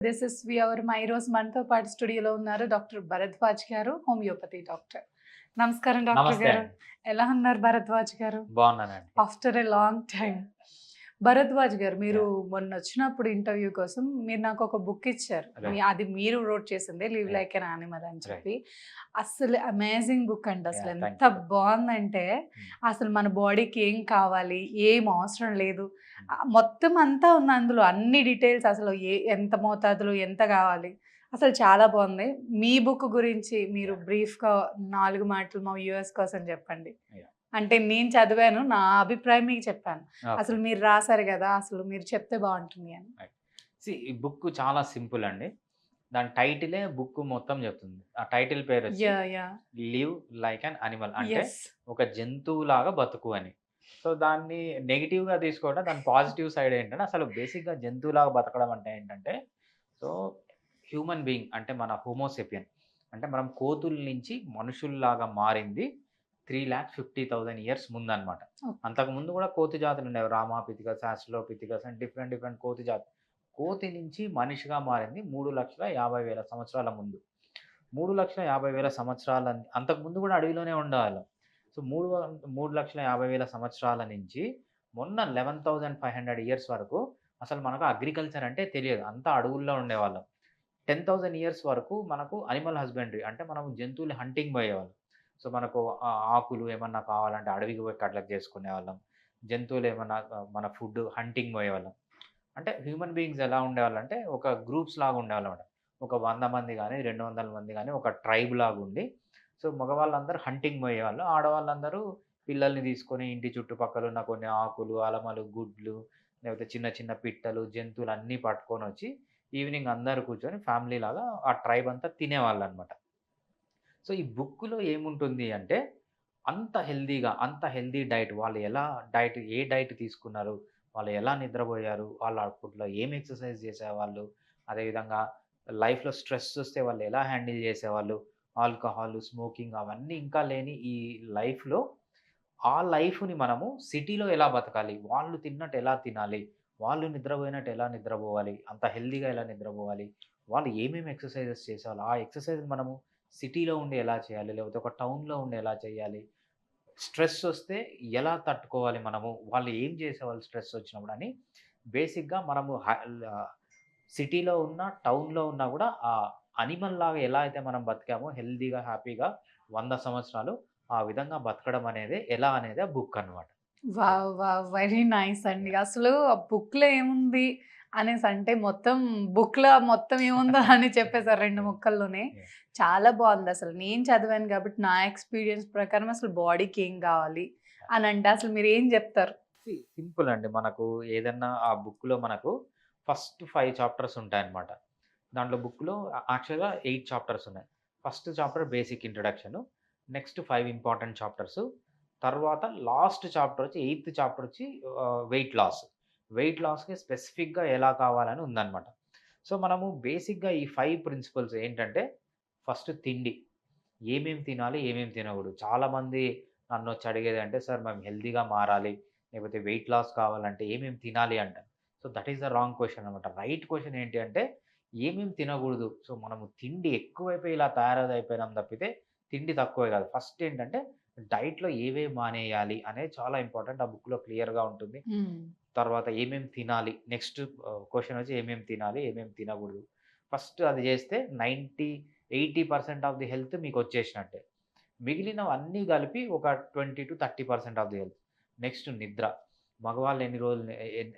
This is వి ఈరోజు మనతో పాటు స్టూడియోలో ఉన్నారు డాక్టర్ భరద్వాజ్ గారు, హోమియోపతి డాక్టర్. నమస్కారం డాక్టర్ నమస్తే గారు. అండి. ఎలా ఉన్నారు భరద్వాజ్ గారు? బాగున్నానండి. After a long time. Bharadwaj గారు, మీరు యాహ్! మొన్నొచ్చినప్పుడు ఇంటర్వ్యూ కోసం మీరు నాకొక బుక్ ఇచ్చారు. రైట్. అది మీరు వ్రోట్ చేసిందే 'live yeah! Like an animal' అని రైట్. చెప్పి. అస్సలు అమేజింగ్ బుక్ అండి. యాహ్! అసలెంత థాంక్ యూ. బావుందంటే, హ్మ్. అసలు మన బాడీకి ఏం కావాలి, ఏం అవసరం లేదు. హ్మ్. మొత్తం అంతా ఉంది అందులో. అన్ని డీటెయిల్స్ అసలు ఎంత మోతాదులో ఎంత కావాలి. అసలు చాలా బావుంది. మీ బుక్ గురించి మీరు యాహ్! బ్రీఫ్‌గా 4 మాటలు మా వ్యూవర్స్ కోసం చెప్పండి. యాహ్! అంటే నేను చదివాను. నా అభిప్రాయం మీకు చెప్పాను. ఓకే. అసలు మీరు రాసారు గదా! అసలు మీరు చెప్తే బావుంటుంది అని. రైట్. ఈ బుక్ చాలా సింపుల్ అండి. దాని టైటిలే బుక్ మొత్తం చెప్తుంది. ఆ టైటిల్ పేరొచ్చి yeah! 'Live like an animal' అంటే యెస్. ఒక జంతువులాగా బతుకు అని. సో, దాన్ని నెగెటివ్‌గా తీసుకోవడం, దాని పాజిటివ్ సైడ్ ఏంటంటే అసలు బేసిక్‌గా జంతువులాగా బతకడం అంటే ఏంటంటే, సో, హ్యూమన్ బీయింగ్ అంటే మన హోమోసేపియన్ అంటే మనం కోతుల నుంచి మనుషుల్లాగా మారింది 3,50,000 ఇయర్స్ ముందనమాట. ఓకే. అంతకుముందు గూడా కోతి జాతులుండేవి. రామాపిథికస్, ఆస్ట్రలోపిథెకస్ అని డిఫరెంట్ కోతి జాతులు. కోతి నుంచి మనిషిగా మారింది 3,50,000 సంవత్సరాల ముందు. 3,50,000 సంవత్సరాల అంతకుముందు గూడా అడవిలోనే ఉండేవాళ్ళం. సో, 3,50,000 సంవత్సరాల నుంచి మొన్న 11,500 ఇయర్స్ వరకు అసలు మనకు అగ్రికల్చర్ అంటే తెలియదు. అంతా అడవుల్లో ఉండేవాళ్ళం. 10,000 ఇయర్స్ వరకు మనకు అనిమల్ హస్బెండరీ అంటే మనం జంతువుల్ని హంటింగ్ పోయేవాళ్ళం. సో, మనకు ఆకులు ఏమన్నా కావాలంటే అడవికి పోయి కలెక్ట్ చేసుకునేవాళ్ళం. జంతువులు ఏమన్నా మన ఫుడ్ హంటింగ్ పోయేవాళ్ళం. అంటే హ్యూమన్ బీయింగ్స్ ఎలా ఉండేవాళ్ళంటే ఒక గ్రూప్స్ లాగా ఉండేవాళ్ళన్నమాట. ఒక 100 మంది గాని, 200 మంది గాని ఒక ట్రైబ్ లాగుండి, సో, మగవాళ్ళందరూ హంటింగ్ పోయేవాళ్ళు. ఆడవాళ్ళందరూ పిల్లల్ని తీసుకొని ఇంటి చుట్టుపక్కల ఉన్న కొన్ని ఆకులు, అలమలు, గుడ్లు లేకపోతే చిన్న చిన్న పిట్టలు, జంతువులన్నీ పట్టుకొనొచ్చి ఈవినింగ్ అందరూ కూర్చొని ఫ్యామిలీలాగా ఆ ట్రైబ్ అంతా తినేవాళ్ళనమాట. సో, ఈ బుక్‌లో ఏముంటుంది అంటే, అంత హెల్తీ డైట్ వాళ్ళు ఎలా ఏ డైట్ తీసుకున్నారు? వాళ్ళు ఎలా నిద్రబోయారు? వాళ్ళు అప్పట్లో ఏం ఎక్సర్‌సైజ్ చేసేవాళ్ళు? అదేవిధంగా లైఫ్‌లో స్ట్రెస్ వస్తే వాళ్ళు ఎలా హ్యాండిల్ చేసేవాళ్ళు? ఆల్కహాల్, స్మోకింగ్ అవన్నీ ఇంకా లేని ఈ లైఫ్‌లో ఆ లైఫ్‌ని మనము సిటీలో ఎలా బతకాలి? వాళ్ళు తిన్నట్టు ఎలా తినాలి? వాళ్ళు నిద్రపోయినట్టు ఎలా నిద్రపోవాలి? అంత హెల్తీగా ఎలా నిద్రపోవాలి? వాళ్ళు ఏమేమి ఎక్సర్‌సైజెస్ చేసేవాళ్ళు? ఆ ఎక్సర్‌సైజ్ మనము సిటీలో ఉండి ఎలా చేయాలి? లేకపోతే ఒక టౌన్‌లో ఉండి ఎలా చేయాలి? స్ట్రెస్ ఒస్తే ఎలా తట్టుకోవాలి మనము? వాళ్ళు ఏం చేసేవాళ్ళు స్ట్రెస్ ఒచ్చినప్పుడు అని బేసిక్‌గా మనము సిటీలో ఉన్నా, టౌన్‌లో ఉన్నా గూడా ఆ అనిమల్‌లాగా ఎలా అయితే మనం బతికామో హెల్తీగా, హ్యాపీగా 100 సంవత్సరాలు ఆ విధంగా బతకడం అనేది ఎలా అనేది ఆ బుక్ అన్నమాట. Yeah! Wow! Wow! Very nice అండి. యాహ్! అసలు ఆ బుక్‌లో ఏముంది అనేసంటే, మొత్తం బుక్‌లో మొత్తం ఏముందో అని చెప్పేసారు 2 యాహ్! ముక్కల్లోనే. యాహ్! చాలా బావుందసలు. నేను చదివాను కాబట్టి నా ఎక్స్‌పీరియన్స్ ప్రకారం అసలు బాడీకి ఏం గావాలి అనంటే అసలు మీరేం జెప్తారు? సింపుల్ అండి. మనకు ఏదన్నా ఆ బుక్‌లో మనకు ఫస్ట్ 5 చాప్టర్స్ ఉంటాయన్నమాట. దాంట్లో బుక్‌లో యాక్చువల్‌గా 8 చాప్టర్స్ ఉన్నాయి. First chapter basic introduction. Next 5 important chapters. తర్వాత లాస్ట్ చాప్టర్ వచ్చి ఎయిత్ చాప్టర్ వచ్చి వెయిట్ లాస్. వెయిట్ లాస్‌కి స్పెసిఫిక్‌గా ఎలా కావాలని ఉందన్నమాట. సో, మనము బేసిక్‌గా ఈ 5 ప్రిన్సిపల్స్ ఏంటంటే ఫస్ట్ తిండి. ఏమేమి తినాలి? ఏమేమి తినకూడదు? చాలామంది నన్నొచ్చి అడిగేదంటే, "సార్ మేము హెల్తీగా మారాలి, లేకపోతే వెయిట్ లాస్ కావాలంటే ఏమేమి తినాలి?" అంటారు. So, that is the wrong question అనమాట. రైట్ క్వెషన్ ఏంటి అంటే, ఏమేమి తినకూడదు? సో, మనము తిండి ఎక్కువైపోయి ఇలా తయారయిపోయినాం తప్పితే, తిండి తక్కువే కాదు. ఫస్ట్ ఏంటంటే, డైట్‌లో ఏవేవి మానేయాలి అనేది చాలా ఇంపార్టెంట్. ఆ బుక్‌లో క్లియర్‌గా ఉంటుంది. హ్మ్. తర్వాత ఏమేమి తినాలి? నెక్స్ట్ క్వెషన్ వచ్చి ఏమేమి తినాలి? ఏమేమి తినకూడదు? ఫస్ట్ అది చేస్తే 80% ఆఫ్ ది హెల్త్ మీకొచ్చేసినట్టే. మిగిలినవన్నీ కలిపి ఒక 20-30% ఆఫ్ ది హెల్త్. నెక్స్ట్ నిద్ర. మగవాళ్ళు ఎన్ని రోజులు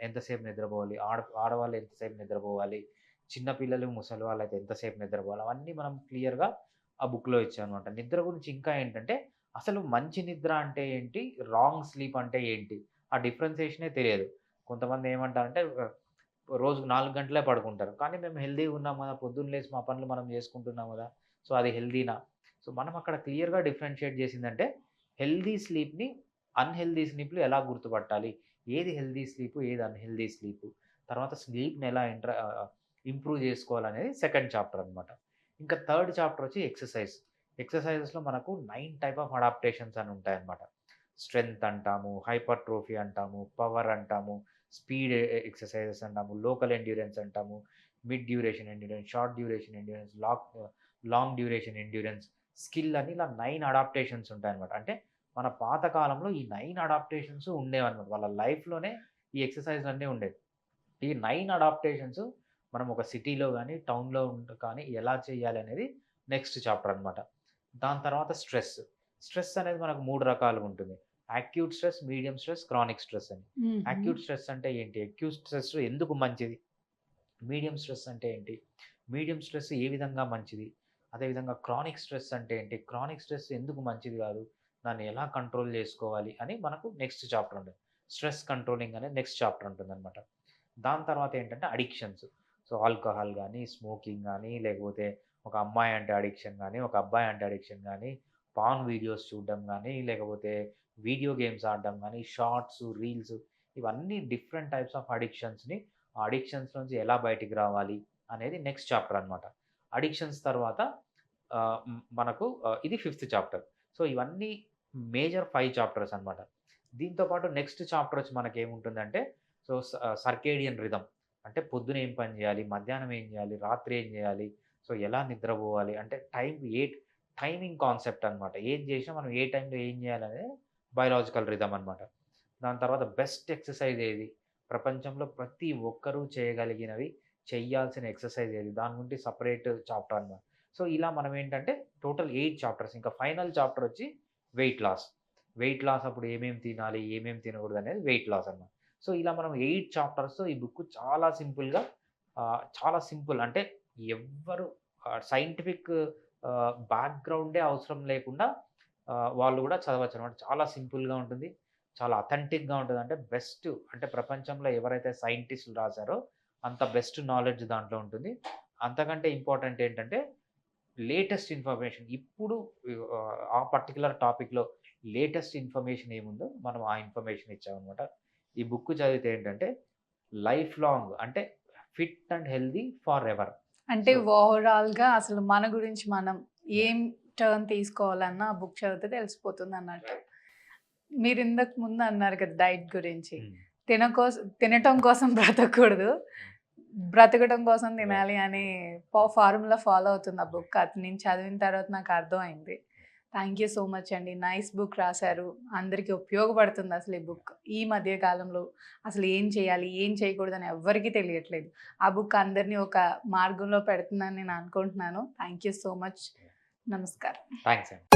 ఎంతసేపు నిద్రపోవాలి? ఆడవాళ్ళు ఎంతసేపు నిద్రపోవాలి? చిన్న పిల్లలు, ముసలి వాళ్ళైతే ఎంతసేపు నిద్రపోవాలి? అవన్నీ మనం క్లియర్‌గా ఆ బుక్‌లో ఇచ్చామనమాట. నిద్ర గురించి ఇంకా ఏంటంటే, అసలు మంచి నిద్ర అంటే ఏంటి? రాంగ్ స్లీప్ అంటే ఏంటి? ఆ డిఫరెన్సియేషనే తెలియదు. కొంతమంది ఏమంటారంటే రోజుకి 4 గంటలే పడుకుంటారు. కానీ మేము హెల్తీగా ఉన్నాం గదా! పొద్దున్న లేసి మా పనులు మనం చేసుకుంటున్నాం గదా! సో, అది హెల్తీనా? సో, మనం అక్కడ క్లియర్‌గా డిఫరెన్షియేట్ చేసిందంటే, హెల్తీ స్లీప్‌ని, అన్‌హెల్తీ స్లీప్‌లు ఎలా గుర్తుపట్టాలి? ఏది హెల్తీ స్లీపు? ఏది అన్‌హెల్తీ స్లీపు? తర్వాత స్లీప్‌ని ఎలా ఇంప్రూవ్ చేసుకోవాలనేది సెకండ్ చాప్టర్ అన్నమాట. ఇంకా థర్డ్ చాప్టర్ వచ్చి ఎక్సర్‌సైజ్. ఎక్సర్‌సైజెస్‌లో మనకు 9 టైప్ ఆఫ్ అడాప్టేషన్స్ అని ఉంటాయన్నమాట. స్ట్రెంగ్త్ అంటాము, హైపర్‌ట్రోఫీ అంటాము, పవర్ అంటాము, స్పీడ్ ఎక్సర్‌సైజెస్ అంటాము, లోకల్ ఎండ్యూరెన్స్ అంటాము. Mid duration endurance, short duration endurance, long duration endurance, skill అని ఇలా 9 అడాప్టేషన్స్ ఉంటాయన్నమాట. అంటే మన పాత కాలంలో ఈ 9 అడాప్టేషన్స్ ఉండేవన్నమాట. వాళ్ళ లైఫ్‌లోనే ఈ ఎక్సర్‌సైజ్‌లన్నీ ఉండేవి. ఈ 9 అడాప్టేషన్స్ మనం ఒక సిటీలో గాని, టౌన్‌లో కానీ ఎలా చేయాలి అనేది నెక్స్ట్ చాప్టర్ అన్నమాట. దాని తర్వాత స్ట్రెస్. స్ట్రెస్ అనేది మనకు 3 రకాలుగా ఉంటుంది. Acute stress, medium stress, chronic stress అని. యాక్యూట్ స్ట్రెస్ అంటే ఏంటి? అక్యూట్ స్ట్రెస్ ఎందుకు మంచిది? మీడియం స్ట్రెస్ అంటే ఏంటి? మీడియం స్ట్రెస్ ఏ విధంగా మంచిది? అదేవిధంగా క్రానిక్ స్ట్రెస్ అంటే ఏంటి? క్రానిక్ స్ట్రెస్ ఎందుకు మంచిది కాదు? దాన్ని ఎలా కంట్రోల్ చేసుకోవాలి అని మనకు నెక్స్ట్ చాప్టర్ ఉంటుంది. స్ట్రెస్ కంట్రోలింగ్ అనేది నెక్స్ట్ చాప్టర్ ఉంటుందన్నమాట. దాని తర్వాత ఏంటంటే అడిక్షన్స్. సో ఆల్కహాల్ గానీ, స్మోకింగ్ గానీ, లేకపోతే ఒక అమ్మాయి అంటే అడిక్షన్ గానీ, ఒక అబ్బాయి అంటే అడిక్షన్ గానీ, పార్న్ వీడియోస్ చూడడం గానీ, లేకపోతే వీడియో గేమ్స్ ఆడడం గానీ, షార్ట్స్, రీల్స్ ఇవన్నీ డిఫరెంట్ టైప్స్ ఆఫ్ అడిక్షన్స్‌ని ఆ అడిక్షన్స్ నుంచి ఎలా బయటికి రావాలి అనేది నెక్స్ట్ చాప్టర్ అన్నమాట. అడిక్షన్స్ తర్వాత మనకు ఇది ఫిఫ్త్ చాప్టర్. సో ఇవన్నీ మేజర్ 5 చాప్టర్స్ అన్నమాట. దీంతో పాటు నెక్స్ట్ చాప్టర్ వచ్చి మనకేముంటుందంటే సో సర్కేడియన్ రిథమ్. అంటే పొద్దున ఏం పని చేయాలి? మధ్యాహ్నం ఏం చేయాలి? రాత్రి ఏం చేయాలి? సో ఎలా నిద్రపోవాలి? అంటే టైమింగ్ కాన్సెప్ట్ అన్నమాట. ఏది చేసినా మనం ఏ టైంలో ఏం చేయాలనేది బయోలాజికల్ రిథమ్ అన్నమాట. దాని తర్వాత బెస్ట్ ఎక్సర్సైజ్ ఏది? ప్రపంచంలో ప్రతి ఒక్కరూ చేయగలిగినవి, చెయ్యాల్సిన ఎక్సర్సైజ్ ఏది? దాని గురించి సెపరేట్ చాప్టర్ అన్నమాట. సో ఇలా మనం ఏంటంటే టోటల్ 8 చాప్టర్స్. ఇంకా ఫైనల్ చాప్టర్ వచ్చి వెయిట్ లాస్. వెయిట్ లాస్ అప్పుడు ఏమేమి తినాలి? ఏమేమి తినకూడదు? అనేది వెయిట్ లాస్ అన్నమాట. సో ఇలా మనం 8 చాప్టర్స్‌తో ఈ బుక్ చాలా సింపుల్‌గా చాలా సింపుల్ అంటే ఎవ్వరు సైంటిఫిక్ బ్యాక్‌గ్రౌండే అవసరం లేకుండా వాళ్ళు కూడా చదవచ్చనమాట. చాలా సింపుల్‌గా ఉంటుంది. చాలా అథెంటిక్‌గా ఉంటది. అంటే బెస్ట్ అంటే ప్రపంచంలో ఎవరైతే సైంటిస్టులు రాసారో అంత బెస్ట్ నాలెడ్జ్ దాంట్లో ఉంటుంది. అంతకంటే ఇంపార్టెంట్ ఏంటంటే లేటెస్ట్ ఇన్ఫర్మేషన్ ఇప్పుడు ఆ పర్టిక్యులర్ టాపిక్‌లో లేటెస్ట్ ఇన్ఫర్మేషన్ ఏముందో మనం ఆ ఇన్ఫర్మేషన్ ఇచ్చామనమాట. ఈ బుక్ చదివితే ఏంటంటే లైఫ్ లాంగ్ అంటే fit and healthy for ever. అంటే సో ఓవరాల్‌గా అసలు మన గురించి మనం ఏం టర్న్ తీసుకోవాలన్న ఆ బుక్ చదివితే తెలిసిపోతుందన్నట్టు. మీరు ఇంతకు ముందు అన్నారు కదా డైట్ గురించి. తినటం కోసం బ్రతకూడదు. బ్రతకడం కోసం తినాలి అనే ఫార్ములా ఫాలో అవుతుంది ఆ బుక్. అది నేను చదివిన తర్వాత నాకు అర్థమైంది. థ్యాంక్ యూ సో మచ్ అండి. నైస్ బుక్ రాశారు. అందరికీ ఉపయోగపడుతుంది అసలు ఈ బుక్. ఈ మధ్య కాలంలో అసలు ఏం చేయాలి, ఏం చేయకూడదని ఎవ్వరికీ తెలియట్లేదు. ఆ బుక్ అందరినీ ఒక మార్గంలో పెడుతుందని నేను అనుకుంటున్నాను. Thank you so much. నమస్కారం. థాంక్స్ అండి.